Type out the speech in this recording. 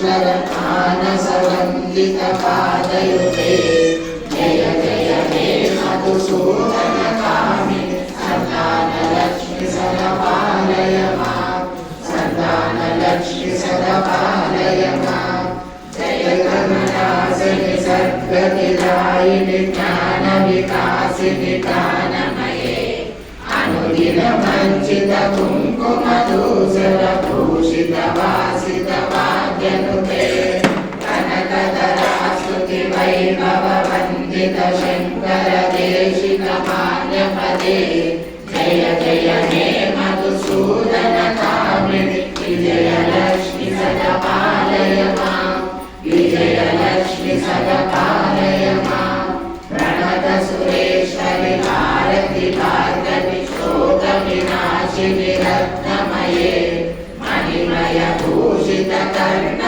सर्वेश्वर मानसवन्दित पादयुते जय जय हे मधुसूदन कामिनि संतानलक्ष्मि सदपालय मां संतानलक्ष्मि सदपालय मां जय करुणासिनि सद्गतिदायिनि ज्ञानविकासिनि ज्ञानमये अनुदिनमञ्चित कुङ्कुमधूसरभूषित वासित वाद्यनुते कनकधरास्तुति वैभववन्दित शङ्कर देशिक मान्यपदे जय जय हे मधुसूदन कामिनि विजयलक्ष्मि सदपालय मां विजयलक्ष्मि सदपालय मां प्रणत सुरेश्वरि भारति भार्गवि शोकविनाशिनि रत्नमये मणिमय भूषित कर्ण